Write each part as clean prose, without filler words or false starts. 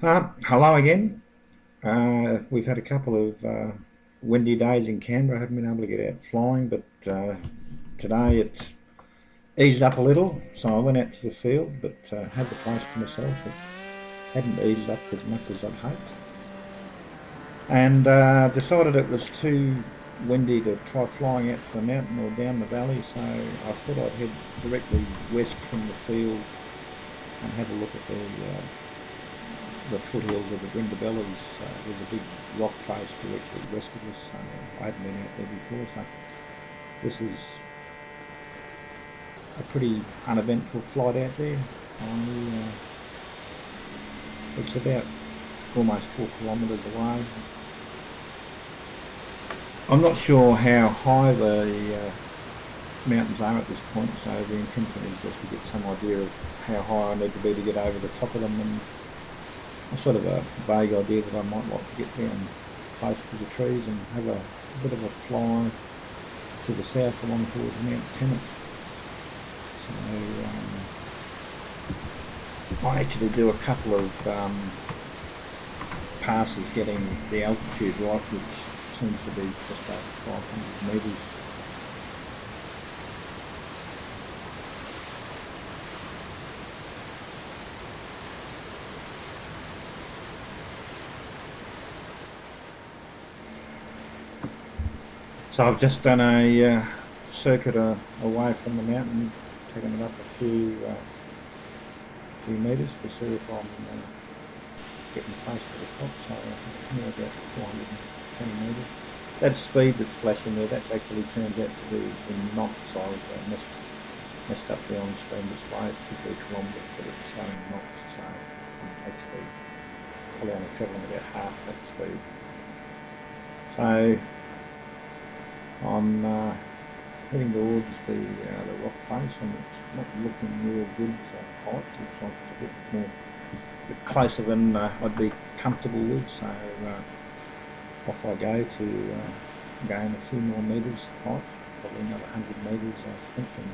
Hello again. We've had a couple of windy days in Canberra. I haven't been able to get out flying, but today it's eased up a little. So I went out to the field, but had the place to myself. It hadn't eased up as much as I'd hoped, and decided it was too windy to try flying out to the mountain or down the valley. So I thought I'd head directly west from the field and have a look at the foothills of the Brindabellas. There's a big rock face directly west of us. I hadn't been out there before, so this is a pretty uneventful flight out there. It's about almost 4 kilometres away. I'm not sure how high the mountains are at this point, so the intention is just to get some idea of how high I need to be to get over the top of them, and a sort of a vague idea that I might like to get down close to the trees and have a bit of a fly to the south along towards Mount Tennant. So I actually do a couple of passes getting the altitude right, which seems to be just over 500 metres. So I've just done a circuit away from the mountain, taken it up a few metres to see if I'm getting close to the top. So I'm near about 420 metres. That speed that's flashing there, that actually turns out to be in knots. I've messed up the on-screen display. It's 50 kilometres, but it's showing knots. So I'm actually probably only travelling about half that speed. So I'm heading towards the rock face, and it's not looking real good for height. It looks like it's a bit closer than I'd be comfortable with. So off I go to gain a few more metres height, probably another 100 metres I think, and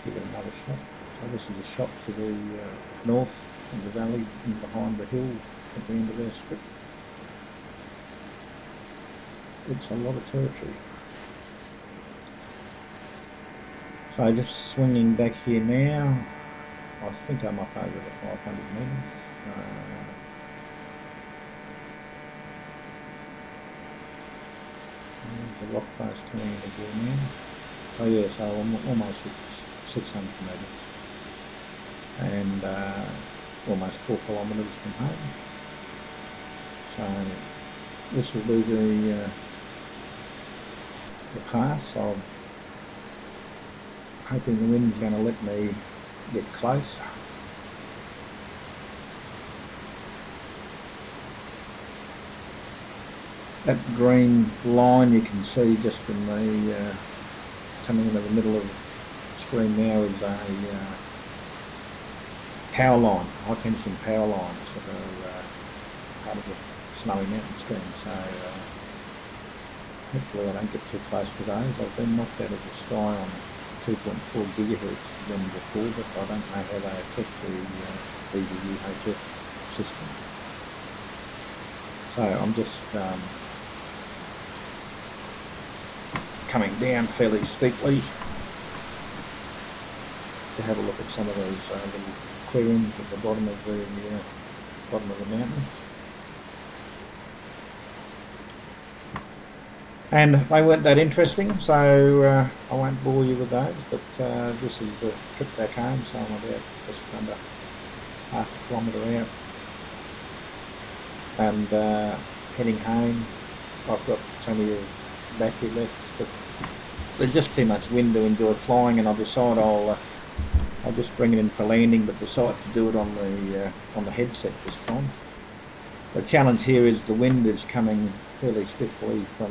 give it another shot. So this is a shot to the north of the valley and behind the hill at the end of our strip. It's a lot of territory. So just swinging back here now, I think I'm up over the 500 metres. The rock face coming into view now. So yeah, so I'm almost at 600 metres and almost 4 kilometres from home. So this will be the pass. I'm hoping the wind's going to let me get close. That green line you can see just in the coming into the middle of the screen now is a power line, high tension power line, sort of part of the Snowy Mountain stream. So hopefully I don't get too close to those. I've been knocked out of the sky on 2.4 gigahertz than before, but I don't know how they affect the UHF system. So I'm just coming down fairly steeply to have a look at some of those little clearings at the bottom of the mountain. And they weren't that interesting, so I won't bore you with those, but this is the trip back home, so I'm about just under half a kilometre out and heading home. I've got plenty of battery left, but there's just too much wind to enjoy flying, and I decide I'll just bring it in for landing, but decide to do it on the headset this time. The challenge here is the wind is coming fairly stiffly from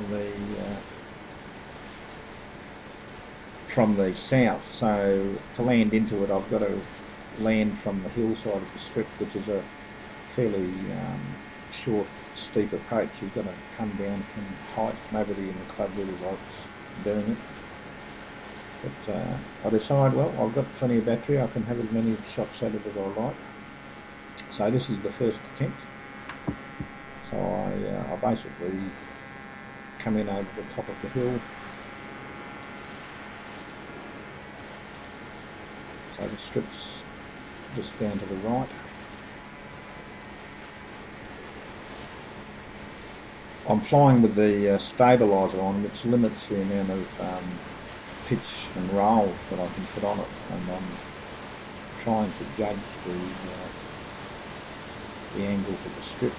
the south, so to land into it I've got to land from the hillside of the strip, which is a fairly short, steep approach. You've got to come down from height. Nobody in the club really likes doing it, but I decide, well, I've got plenty of battery, I can have as many shots at it as I like. So this is the first attempt. So I basically come in over the top of the hill. So the strip's just down to the right. I'm flying with the stabiliser on, which limits the amount of pitch and roll that I can put on it, and I'm trying to judge the angle for the strip,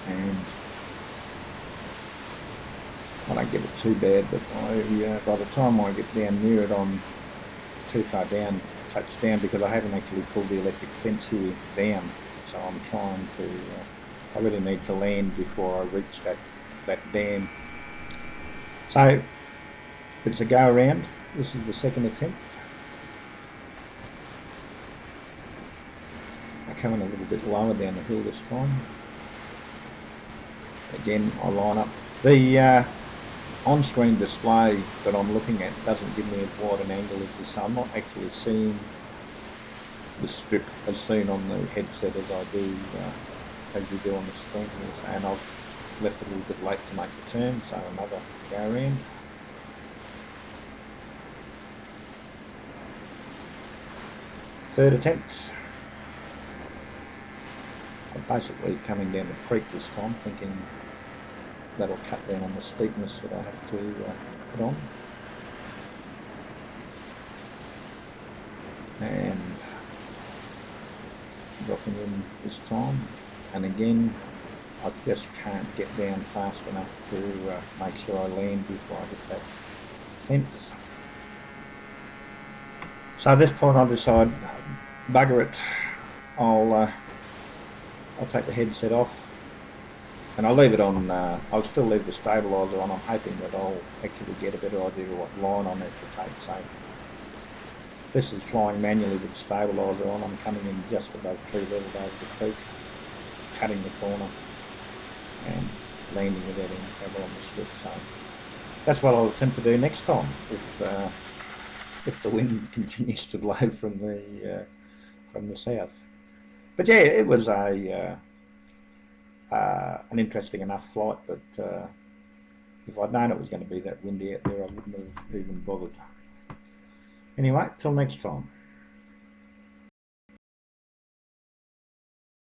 and I don't get it too bad, but by the time I get down near it, I'm too far down to touch down because I haven't actually pulled the electric fence here down, so I'm trying to I really need to land before I reach that dam. So it's a go around. This is the second attempt. I come in a little bit lower down the hill this time. Again, I line up. The on-screen display that I'm looking at doesn't give me as wide an angle as this, so I'm not actually seeing the strip as seen on the headset as I do as you do on the screen, and I've left a little bit late to make the turn, so another go around. Third attempt. I'm basically coming down the creek this time, thinking that'll cut down on the steepness that I have to put on. And dropping in this time, and again I just can't get down fast enough to make sure I land before I hit that fence. So at this point I decide, bugger it, I'll take the headset off and I'll leave it on. I'll still leave the stabiliser on. I'm hoping that I'll actually get a better idea of what line I need to take. So this is flying manually with the stabiliser on. I'm coming in just above tree level over the creek, cutting the corner and landing without any trouble on the strip. So that's what I'll attempt to do next time if the wind continues to blow from the south. But yeah, it was an interesting enough flight, but if I'd known it was going to be that windy out there, I wouldn't have even bothered. Anyway, till next time.